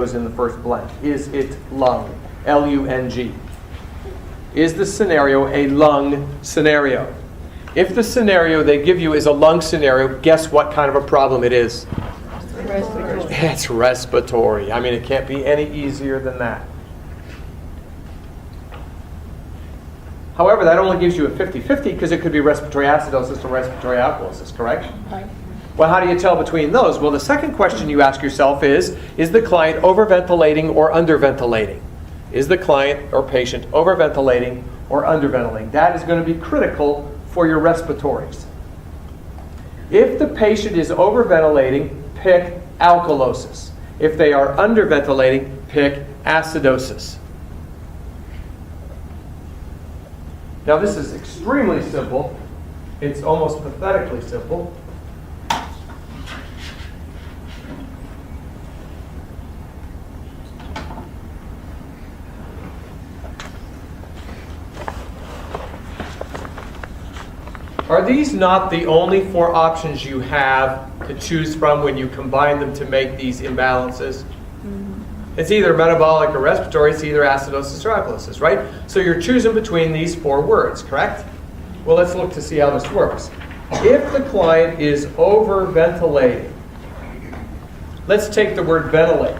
in the first blank. Is it lung? L-U-N-G. Is the scenario a lung scenario? If the scenario they give you is a lung scenario, guess what kind of a problem it is? Respiratory. It's respiratory. I mean, it can't be any easier than that. However, that only gives you a 50-50 because it could be respiratory acidosis or respiratory alkalosis, correct? Right. Well, how do you tell between those? Well, the second question you ask yourself is the client overventilating or underventilating? Is the client or patient overventilating or underventilating? That is going to be critical for your respiratories. If the patient is overventilating, pick alkalosis. If they are underventilating, pick acidosis. Now, this is extremely simple. It's almost pathetically simple. Are these not the only four options you have to choose from when you combine them to make these imbalances? It's either metabolic or respiratory, it's either acidosis or alkalosis, right? So you're choosing between these four words, correct? Well, let's look to see how this works. If the client is overventilating, let's take the word ventilate.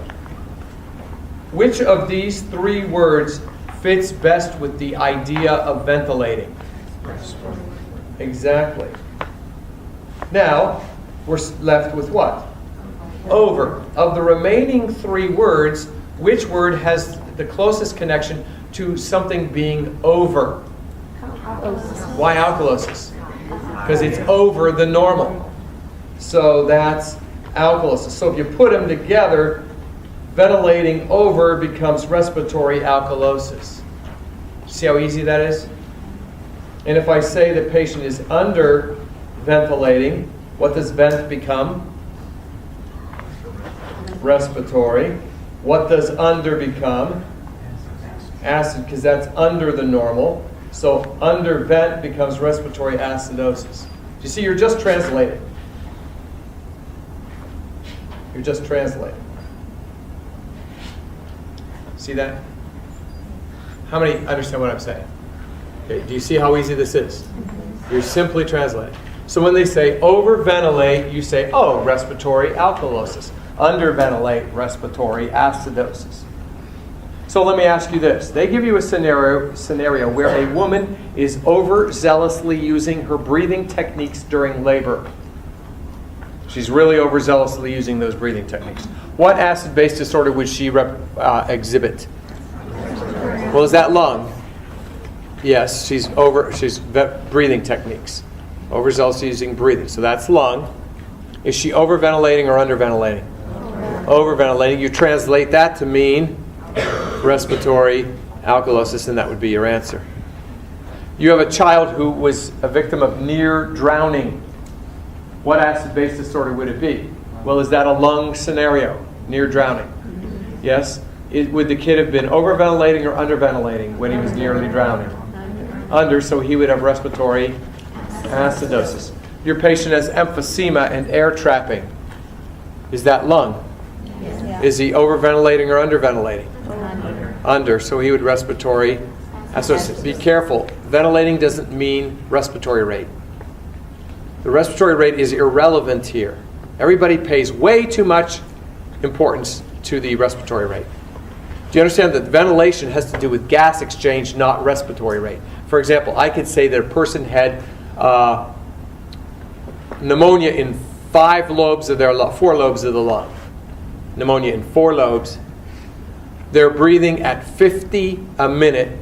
Which of these three words fits best with the idea of ventilating? Exactly. Now, we're left with what? Over. Of the remaining three words, which word has the closest connection to something being over? Why alkalosis? Because it's over the normal. So that's alkalosis. So if you put them together, ventilating over becomes respiratory alkalosis. See how easy that is? And if I say the patient is under ventilating, what does vent become? Respiratory. What does under become? Acid, because that's under the normal. So under vent becomes respiratory acidosis. You see, you're just translating. You're just translating. See that? How many understand what I'm saying? Okay, do you see how easy this is? You're simply translating. So when they say overventilate, you say, oh, respiratory alkalosis. Underventilate, respiratory acidosis. So let me ask you this. They give you a scenario where a woman is overzealously using her breathing techniques during labor. She's really overzealously using those breathing techniques. What acid-base disorder would she exhibit? Well, is that lung? Yes, she's breathing techniques. Overzealously using breathing. So that's lung. Is she overventilating or underventilating? Overventilating. You translate that to mean respiratory alkalosis, and that would be your answer. You have a child who was a victim of near drowning. What acid-base disorder would it be? Well, is that a lung scenario? Near drowning. Yes? Would the kid have been overventilating or underventilating when he was nearly drowning? Under, so he would have respiratory acidosis. Your patient has emphysema and air trapping. Is that lung? Yes. Is he overventilating or underventilating? Under, so he would respiratory acidosis. Be careful. Ventilating doesn't mean respiratory rate. The respiratory rate is irrelevant here. Everybody pays way too much importance to the respiratory rate. Do you understand that ventilation has to do with gas exchange, not respiratory rate? For example, I could say that a person had pneumonia in 4 lobes of the lung. Pneumonia in 4 lobes. They're breathing at 50 a minute,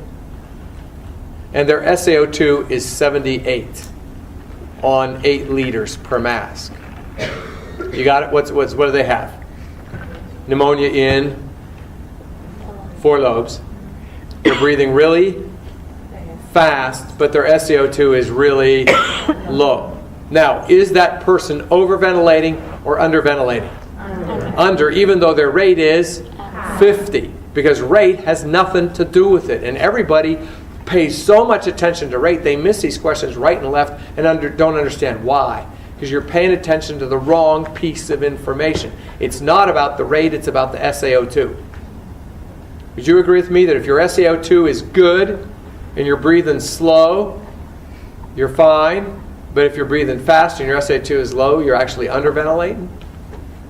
and their SaO2 is 78 on 8 liters per mask. You got it? What do they have? Pneumonia in 4 lobes. They're breathing really fast, but their SaO2 is really low. Now, is that person overventilating or underventilating? Under, even though their rate is 50, because rate has nothing to do with it. And everybody pays so much attention to rate, they miss these questions right and left and don't understand why. because you're paying attention to the wrong piece of information. It's not about the rate, it's about the SaO2. Would you agree with me that if your SaO2 is good and you're breathing slow, you're fine, but if you're breathing fast and your SaO2 is low, you're actually underventilating?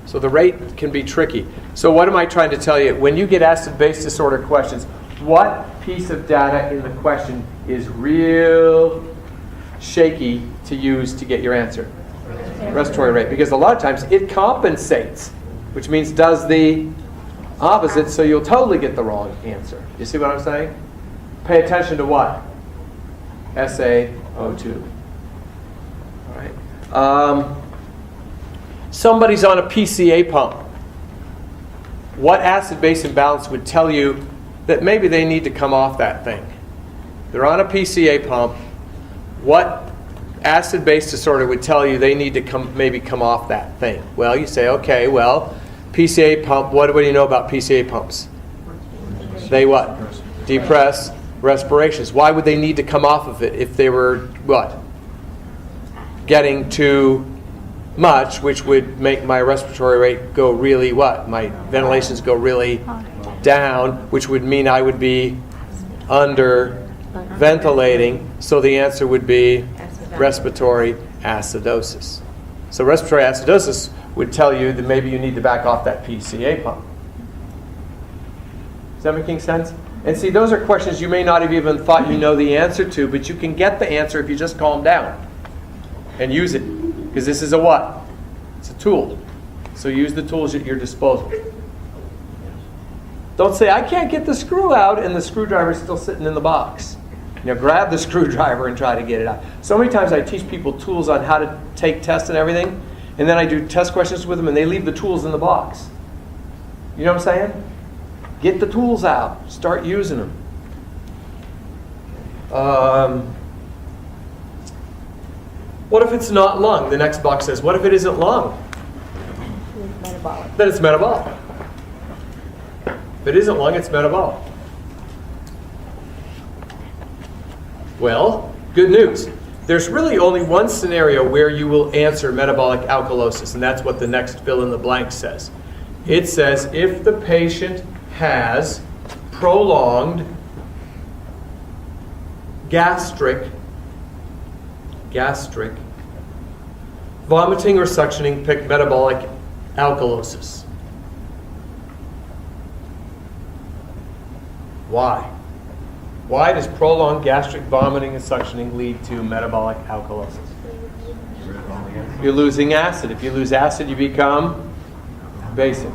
So the rate can be tricky. So what am I trying to tell you? When you get acid-base disorder questions, what piece of data in the question is real shaky to use to get your answer? Respiratory rate. Because a lot of times it compensates, which means does the opposite, so you'll totally get the wrong answer. You see what I'm saying? Pay attention to what? SaO2. All right. Somebody's on a PCA pump. What acid-base imbalance would tell you that maybe they need to come off that thing? They're on a PCA pump. What acid-base disorder would tell you they need to maybe come off that thing? Well, you say, okay, well, PCA pump, what do you know about PCA pumps? They what? Depress respirations. Why would they need to come off of it if they were, what? Getting too much, which would make my respiratory rate go really what? My ventilations go really down, which would mean I would be under ventilating. So the answer would be respiratory acidosis. So respiratory acidosis would tell you that maybe you need to back off that PCA pump. Is that making sense? And see, those are questions you may not have even thought you know the answer to, but you can get the answer if you just calm down and use it. Because this is a what? It's a tool. So use the tools at your disposal. Don't say, I can't get the screw out, and the screwdriver is still sitting in the box. Grab the screwdriver and try to get it out. So many times I teach people tools on how to take tests and everything, and then I do test questions with them, and they leave the tools in the box. You know what I'm saying? Get the tools out. Start using them. What if it's not lung? The next box says, what if it isn't lung? Metabolic. Then it's metabolic. If it isn't lung, it's metabolic. Well, good news. There's really only one scenario where you will answer metabolic alkalosis, and that's what the next fill in the blank says. It says if the patient has prolonged gastric vomiting or suctioning, pick metabolic alkalosis. Why? Why does prolonged gastric vomiting and suctioning lead to metabolic alkalosis? You're losing acid. If you lose acid, you become basic.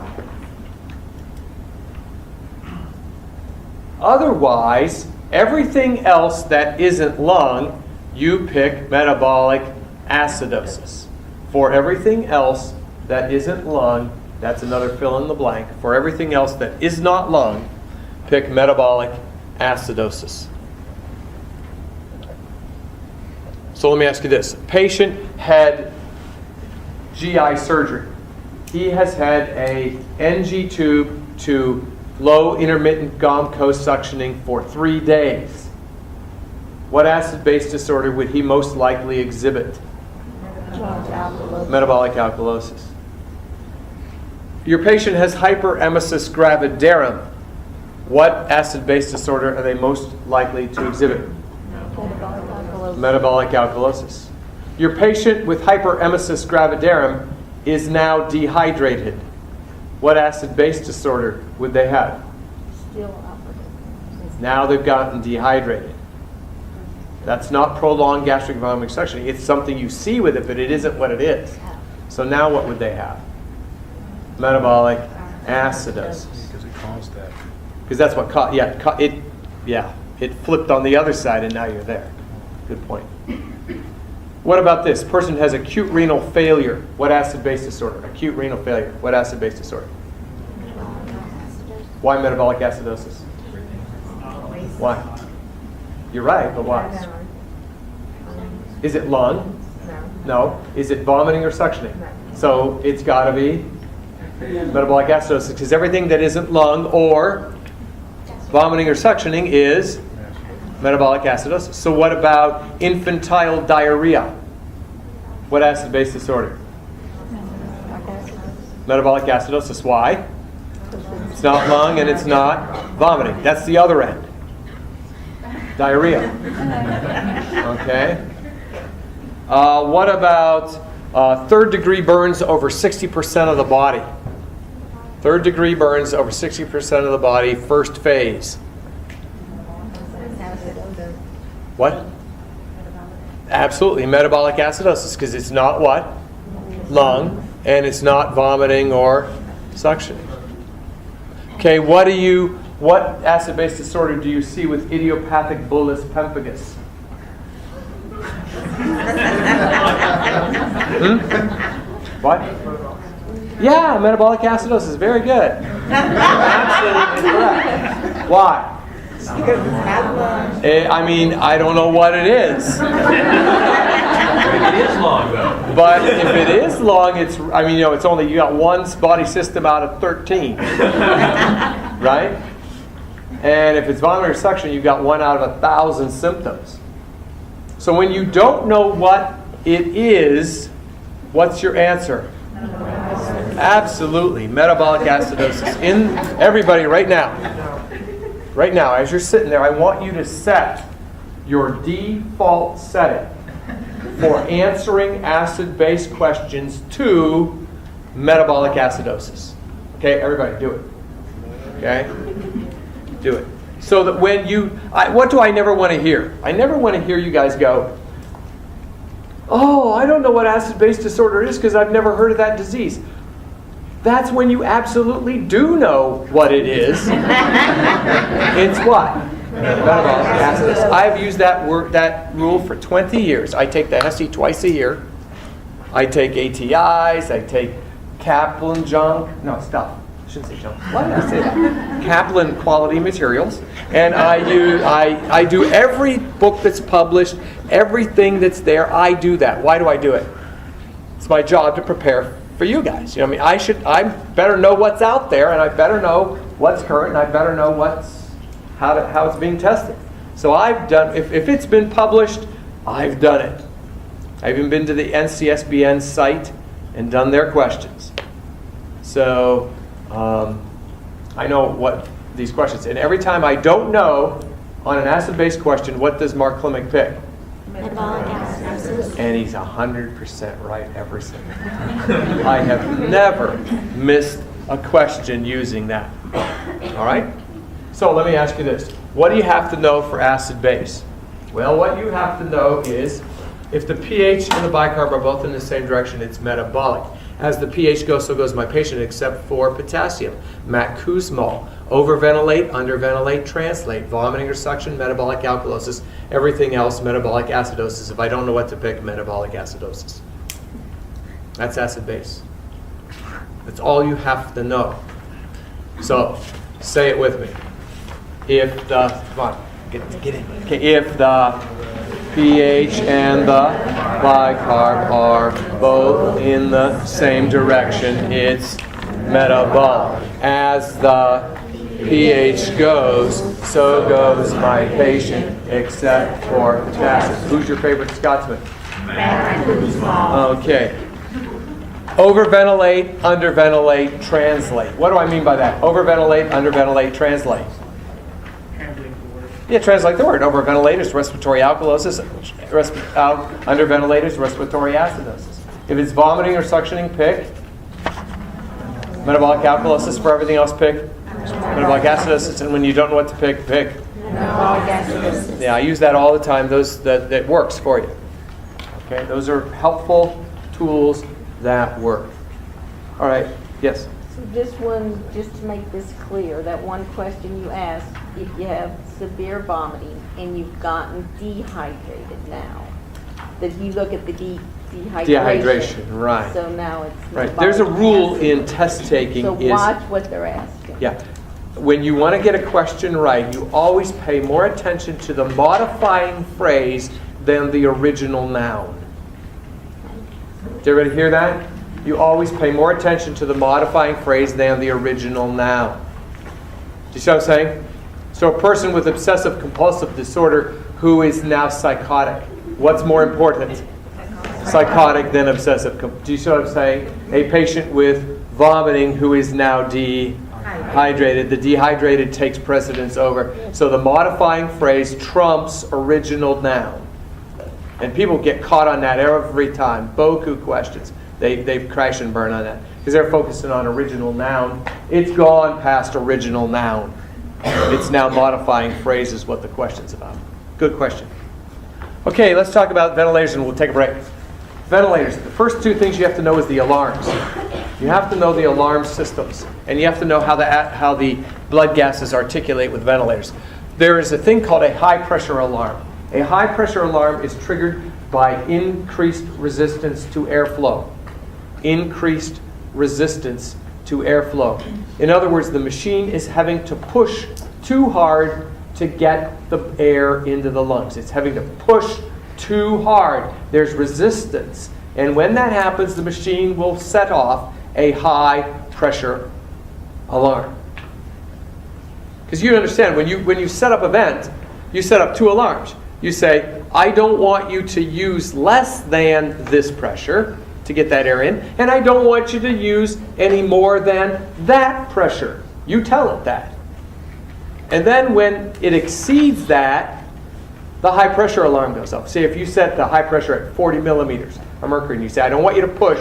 Otherwise, everything else that isn't lung, you pick metabolic acidosis. For everything else that isn't lung, that's another fill in the blank. For everything else that is not lung, pick metabolic acidosis. So let me ask you this. A patient had GI surgery. He has had a NG tube to low intermittent GOM co-suctioning for 3 days. What acid-base disorder would he most likely exhibit? Metabolic alkalosis. Your patient has hyperemesis gravidarum. What acid-base disorder are they most likely to exhibit? Metabolic alkalosis. Your patient with hyperemesis gravidarum is now dehydrated. What acid-base disorder would they have? Now they've gotten dehydrated. That's not prolonged gastric vomiting suctioning. It's something you see with it, but it isn't what it is. So now what would they have? Metabolic acidosis. Because it caused that. Because that's what caused, it flipped on the other side and now you're there. Good point. What about this? Person has acute renal failure. What acid-base disorder? Acute renal failure. What acid-base disorder? Why metabolic acidosis? Why? You're right, but why? Is it lung? No. Is it vomiting or suctioning? So it's got to be metabolic acidosis, because everything that isn't lung or vomiting or suctioning is metabolic acidosis. So what about infantile diarrhea? What acid-base disorder? Metabolic acidosis. Why? It's not lung and it's not vomiting. That's the other end. Diarrhea. Okay. What about third-degree burns over 60% of the body? Third-degree burns over 60% of the body, first phase. What? Absolutely, metabolic acidosis, because it's not what? Lung, and it's not vomiting or suction. Okay, what acid-base disorder do you see with idiopathic bullous pemphigus? What? Yeah, metabolic acidosis. Very good. Absolutely correct. Why? I mean, I don't know what it is. It is long, though. But if it is long, it's only, you got one body system out of 13. Right? And if it's vomiting or suction, you've got 1 out of 1,000 symptoms. So when you don't know what it is, what's your answer? Absolutely, metabolic acidosis. In everybody right now, as you're sitting there, I want you to set your default setting for answering acid-base questions to metabolic acidosis. Okay, everybody, do it. Okay? Do it. So that when what do I never want to hear? I never want to hear you guys go, oh, I don't know what acid-base disorder is because I've never heard of that disease. That's when you absolutely do know what it is. It's what? Metabolic acidosis. I've used that rule for 20 years. I take the HESI twice a year. I take ATIs. I take Kaplan junk. No, stop. I shouldn't say junk. Why did I say that? Kaplan quality materials. And I do every book that's published, everything that's there. I do that. Why do I do it? It's my job to prepare for you guys. You know, I better know what's out there, and I better know what's current, and I better know how it's being tested. So I've done, if it's been published, I've done it. I've even been to the NCSBN site and done their questions. So I know what these questions, and every time I don't know on an acid-based question, what does Mark Klimek pick? Metabolic acidosis. And he's 100% right every single time. I have never missed a question using that. All right? So let me ask you this. What do you have to know for acid base? Well, what you have to know is if the pH and the bicarb are both in the same direction, it's metabolic. As the pH goes, so goes my patient, except for potassium. Matt Kuzmal. Overventilate, underventilate, translate. Vomiting or suction, metabolic alkalosis. Everything else, metabolic acidosis. If I don't know what to pick, metabolic acidosis. That's acid base. That's all you have to know. So, say it with me. If the, come on, get in. Okay, if the pH and the bicarb are both in the same direction, it's metabolic. As the pH goes, so goes my patient, except for potassium. Who's your favorite Scotsman? Okay. Overventilate, underventilate, translate. What do I mean by that? Overventilate, underventilate, translate. Yeah, translate the word. Overventilate is respiratory alkalosis. Underventilate is respiratory acidosis. If it's vomiting or suctioning, pick metabolic alkalosis. For everything else, pick metabolic acidosis. And when you don't know what to pick, pick Metabolic acidosis. Yeah, I use that all the time. That works for you. Okay, those are helpful tools that work. All right. Yes. So this one, just to make this clear, that one question you asked, if you have severe vomiting and you've gotten dehydrated now, that you look at the dehydration. Dehydration, right. So now it's Right. There's a rule in test taking. So watch what they're asking. Yeah. When you want to get a question right, you always pay more attention to the modifying phrase than the original noun. Did everybody hear that? You always pay more attention to the modifying phrase than the original noun. Do you see what I'm saying? So a person with obsessive compulsive disorder who is now psychotic, what's more important? psychotic, then obsessive. Do you see what I'm saying? A patient with vomiting who is now dehydrated. The dehydrated takes precedence over. So the modifying phrase trumps original noun. And people get caught on that every time. Boku questions. They crash and burn on that. Because they're focusing on original noun. It's gone past original noun. It's now modifying phrase is what the question's about. Good question. Okay, let's talk about ventilators and we'll take a break. Ventilators. The first two things you have to know is the alarms. You have to know the alarm systems. And you have to know how the blood gases articulate with ventilators. There is a thing called a high pressure alarm. A high pressure alarm is triggered by increased resistance to airflow. Increased resistance to airflow. In other words, the machine is having to push too hard to get the air into the lungs. It's having to push too hard. There's resistance. And when that happens, the machine will set off a high pressure alarm. Because you understand, when you set up a vent, you set up two alarms. You say, I don't want you to use less than this pressure to get that air in, and I don't want you to use any more than that pressure. You tell it that. And then when it exceeds that, the high pressure alarm goes off. Say if you set the high pressure at 40 millimeters of mercury, and you say, I don't want you to push,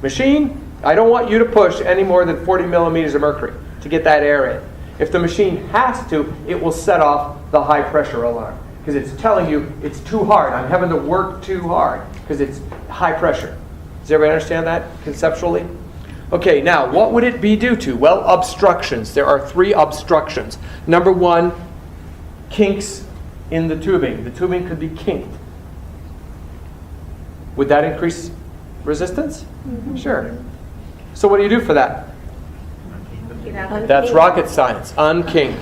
machine, I don't want you to push any more than 40 millimeters of mercury to get that air in. If the machine has to, it will set off the high pressure alarm. Because it's telling you it's too hard. I'm having to work too hard because it's high pressure. Does everybody understand that conceptually? Okay, now what would it be due to? Well, obstructions. There are three obstructions. Number one, kinks in the tubing. The tubing could be kinked. Would that increase resistance? Mm-hmm. Sure. So what do you do for that? That's rocket science. Unkink.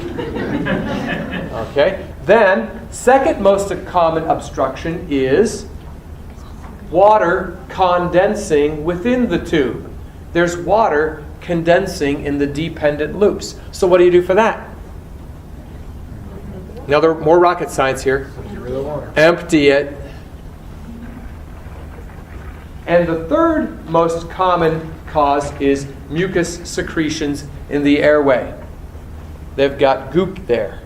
Okay. Then, second most common obstruction is water condensing within the tube. There's water condensing in the dependent loops. So what do you do for that? Now there are more rocket science here. Empty it. And the third most common cause is mucus secretions in the airway. They've got goop there.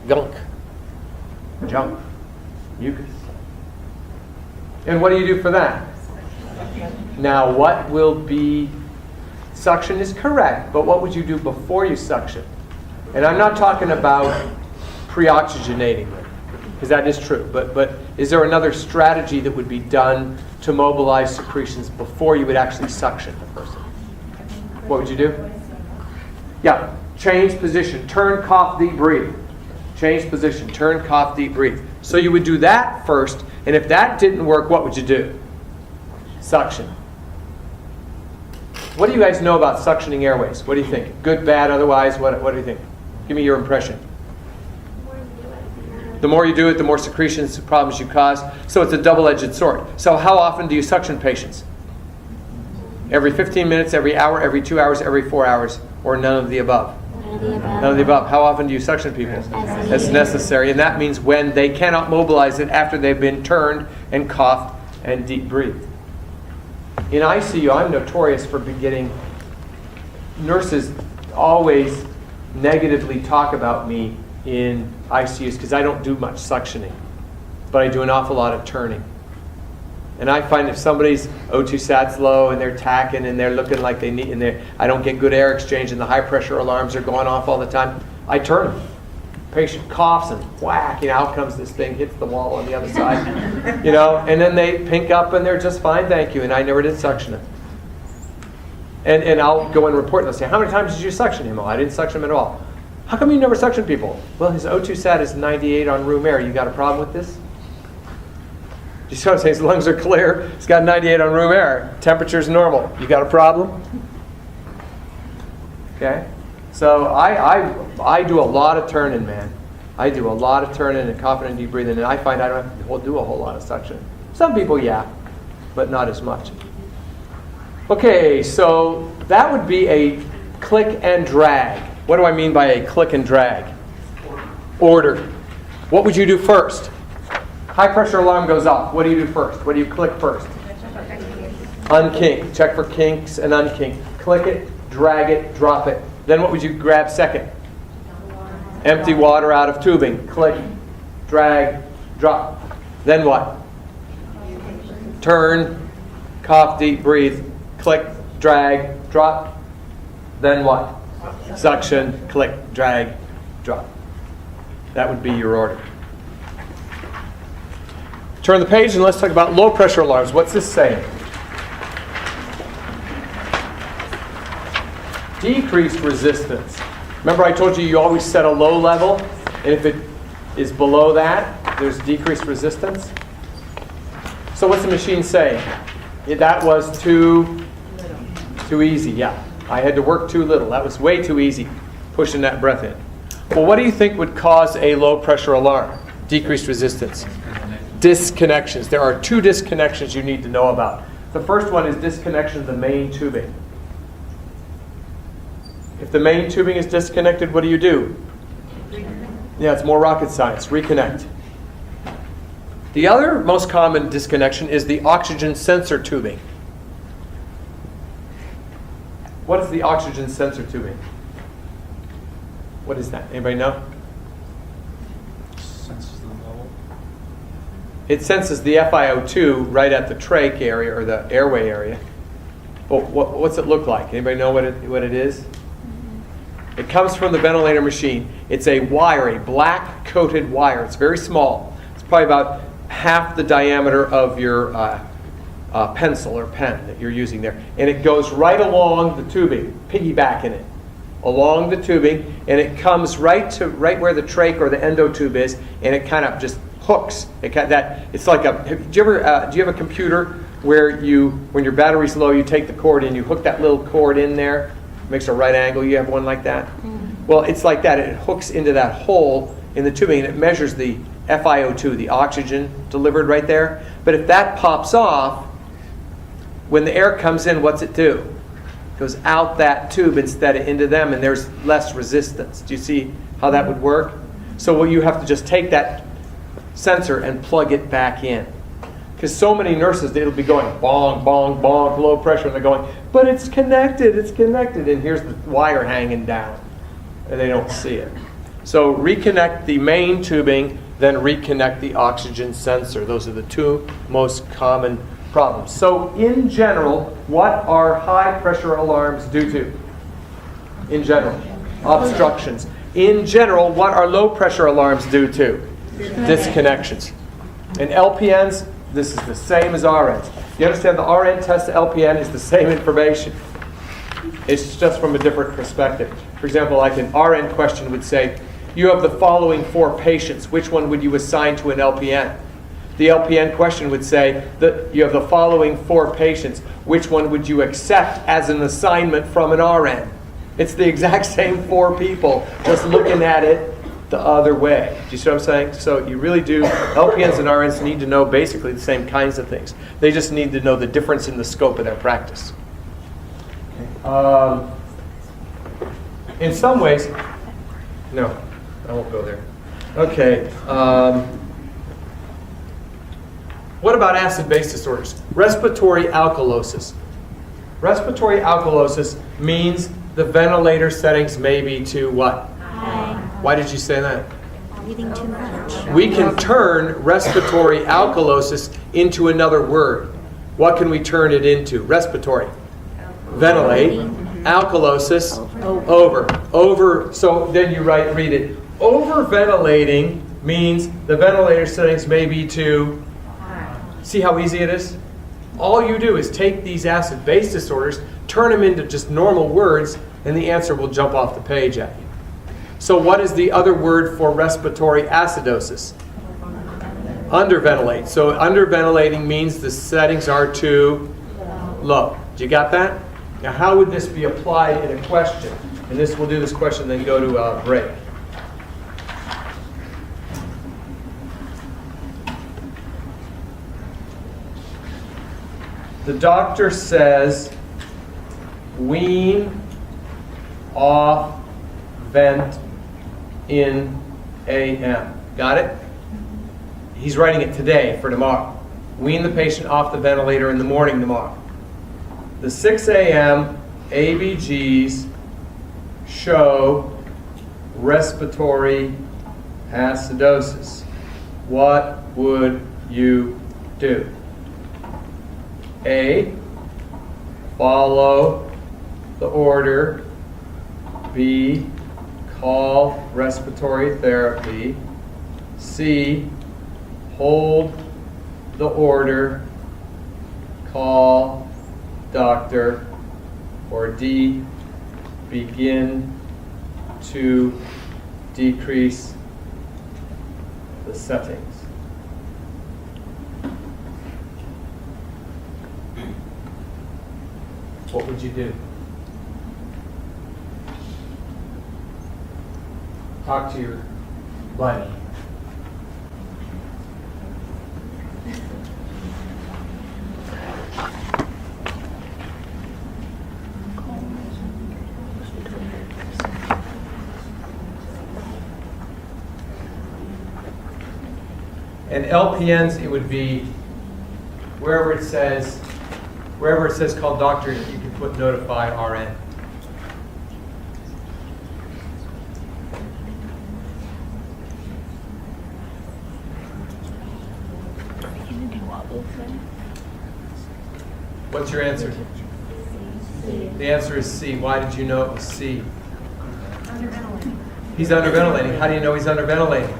Gunk. Junk. Mucus. And what do you do for that? Now what will be... Suction is correct, but what would you do before you suction? And I'm not talking about pre-oxygenating them, because that is true. But is there another strategy that would be done to mobilize secretions before you would actually suction the person? What would you do? Yeah, change position. Turn, cough, deep, breathe. Change position. Turn, cough, deep, breathe. So you would do that first, and if that didn't work, what would you do? Suction. What do you guys know about suctioning airways? What do you think? Good, bad, otherwise? What do you think? Give me your impression. The more you do it, the more secretions, problems you cause. So it's a double-edged sword. So how often do you suction patients? Every 15 minutes, every hour, every 2 hours, every 4 hours, or none of the above? None of the above. How often do you suction people? As necessary. And that means when they cannot mobilize it after they've been turned and coughed and deep breathed. In ICU, I'm notorious for getting nurses always negatively talk about me in ICUs because I don't do much suctioning, but I do an awful lot of turning. And I find if somebody's O2 sat's low and they're tacking and they're looking like they need, and I don't get good air exchange and the high pressure alarms are going off all the time, I turn them. Patient coughs and whack, out comes this thing, hits the wall on the other side, and then they pink up and they're just fine, thank you, and I never did suction them. And I'll go and report and they'll say, how many times did you suction him? Oh, I didn't suction him at all. How come you never suction people? Well, his O2 sat is 98 on room air. You got a problem with this? You see what I'm saying? His lungs are clear. He's got 98 on room air. Temperature's normal. You got a problem? Okay? So I do a lot of turning, man. I do a lot of turning and coughing and deep breathing, and I find I don't have to do a whole lot of suction. Some people, yeah, but not as much. Okay, so that would be a click and drag. What do I mean by a click and drag? Order. What would you do first? High pressure alarm goes off. What do you do first? What do you click first? Unkink. Check for kinks and unkink. Click it, drag it, drop it. Then what would you grab second? Empty water out of tubing. Click, drag, drop. Then what? Turn, cough deep, breathe. Click, drag, drop. Then what? Suction, click, drag, drop. That would be your order. Turn the page and let's talk about low pressure alarms. What's this saying? Decreased resistance. Remember I told you you always set a low level, and if it is below that, there's decreased resistance. So what's the machine saying? Yeah, that was too easy, yeah. I had to work too little. That was way too easy, pushing that breath in. Well, what do you think would cause a low pressure alarm? Decreased resistance. Disconnections. There are 2 disconnections you need to know about. The first one is disconnection of the main tubing. If the main tubing is disconnected, what do you do? Yeah, it's more rocket science. Reconnect. The other most common disconnection is the oxygen sensor tubing. What is the oxygen sensor tubing? What is that? Anybody know? Senses the level. It senses the FiO2 right at the trach area or the airway area. Well, what's it look like? Anybody know what it is? It comes from the ventilator machine. It's a wire, a black coated wire. It's very small. It's probably about half the diameter of your pencil or pen that you're using there. And it goes right along the tubing, piggybacking it along the tubing, and it comes right where the trach or the endotube is, and it kind of just hooks. It's like do you have a computer where when your battery's low, you take the cord and you hook that little cord in there, makes a right angle? You have one like that? Well, it's like that. It hooks into that hole in the tubing, and it measures the FiO2, the oxygen delivered right there. But if that pops off, when the air comes in, what's it do? It goes out that tube instead of into them, and there's less resistance. Do you see how that would work? So you have to just take that sensor and plug it back in. Because so many nurses, it'll be going bong, bong, bong, low pressure, and they're going, but it's connected, and here's the wire hanging down, and they don't see it. So reconnect the main tubing, then reconnect the oxygen sensor. Those are the 2 most common problems. So in general, what are high pressure alarms due to? In general, obstructions. In general, what are low pressure alarms due to? Disconnections. And LPNs, this is the same as RNs. You understand the RN test to LPN is the same information. It's just from a different perspective. For example, like an RN question would say, you have the following 4 patients. Which one would you assign to an LPN? The LPN question would say that you have the following 4 patients. Which one would you accept as an assignment from an RN? It's the exact same 4 people, just looking at it the other way. Do you see what I'm saying? So you really do, LPNs and RNs need to know basically the same kinds of things. They just need to know the difference in the scope of their practice. In some ways, no, I won't go there. Okay. What about acid-base disorders? Respiratory alkalosis. Respiratory alkalosis means the ventilator settings may be too what? High. Why did you say that? Breathing too much. We can turn respiratory alkalosis into another word. What can we turn it into? Respiratory. Ventilate. Alkalosis. Over. So then you read it. Over-ventilating means the ventilator settings may be too. See how easy it is? All you do is take these acid-base disorders, turn them into just normal words, and the answer will jump off the page at you. So what is the other word for respiratory acidosis? Underventilate. So underventilating means the settings are too low. You got that? Now how would this be applied in a question? And we'll do this question, then go to a break. The doctor says, wean off vent in AM. Got it? he's writing it today for tomorrow. Wean the patient off the ventilator in the morning tomorrow. The 6 a.m. ABGs show respiratory acidosis. What would you do? A, follow the order. B, call respiratory therapy. C, hold the order, call doctor. Or D, begin to decrease the settings. What would you do? Talk to your buddy. And LPNs, it would be wherever it says call doctor, you can put notify RN. What's your answer? The answer is C. Why did you know it was C? He's underventilating. How do you know he's underventilating?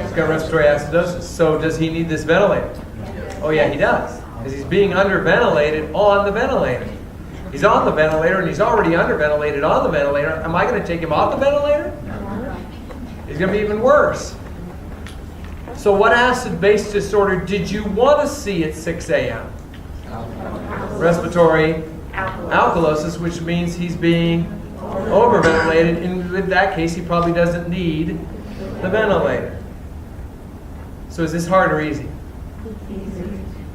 He's got respiratory acidosis. So does he need this ventilator? Oh yeah, he does. Because he's being underventilated on the ventilator. He's on the ventilator and he's already underventilated on the ventilator. Am I going to take him off the ventilator? He's going to be even worse. So what acid-base disorder did you want to see at 6 a.m.? Respiratory alkalosis, which means he's being overventilated. In that case, he probably doesn't need the ventilator. So is this hard or easy?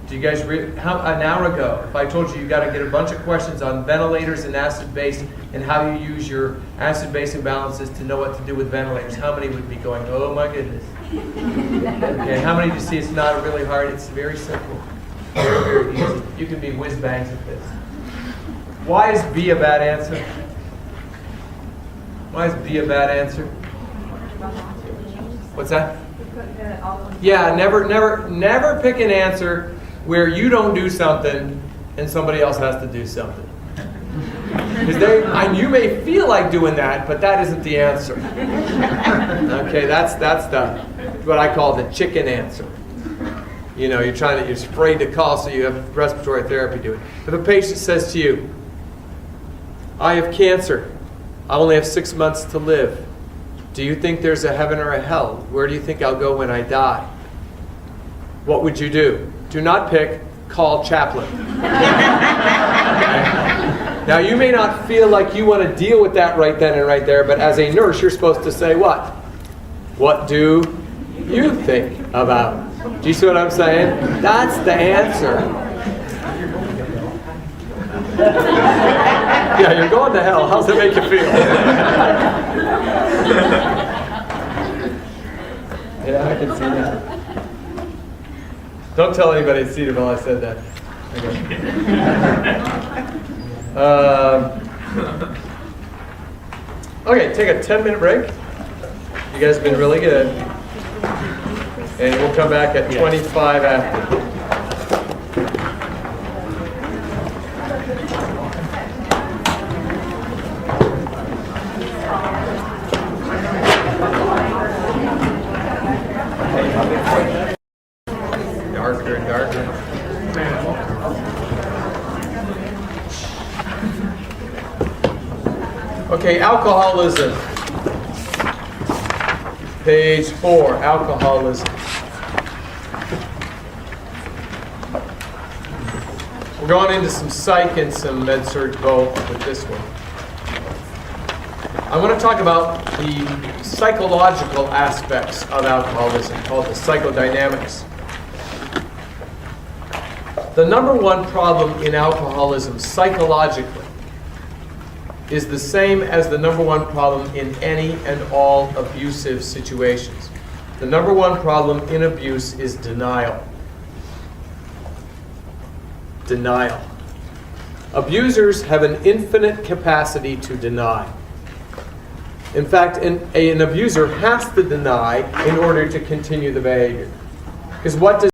Do you guys, an hour ago, if I told you got to get a bunch of questions on ventilators and acid-base and how you use your acid-base imbalances to know what to do with ventilators, how many would be going, oh my goodness? Okay, how many do you see it's not really hard? It's very simple. Very, very easy. You can be whiz-bangs at this. Why is B a bad answer? Why is B a bad answer? What's that? Yeah, never pick an answer where you don't do something and somebody else has to do something. Because you may feel like doing that, but that isn't the answer. Okay, that's what I call the chicken answer. You know, you're afraid to call, so you have respiratory therapy do it. If a patient says to you, I have cancer, I only have 6 months to live. Do you think there's a heaven or a hell? Where do you think I'll go when I die? What would you do? Do not pick, call chaplain. Okay? Now you may not feel like you want to deal with that right then and right there, but as a nurse you're supposed to say what? What do you think about? Do you see what I'm saying? That's the answer. Yeah, you're going to hell. How's it make you feel? Yeah, I can see that. Don't tell anybody at Cedarville I said that. Okay, take a 10-minute break. You guys have been really good. And we'll come back at 25 after. Darker and darker. Okay, alcoholism. Page 4, alcoholism. We're going into some psych and some med-surg both with this one. I want to talk about the psychological aspects of alcoholism, called the psychodynamics. The number one problem in alcoholism psychologically is the same as the number one problem in any and all abusive situations. The number one problem in abuse is denial. Denial. Abusers have an infinite capacity to deny. In fact, an abuser has to deny in order to continue the behavior. Because what does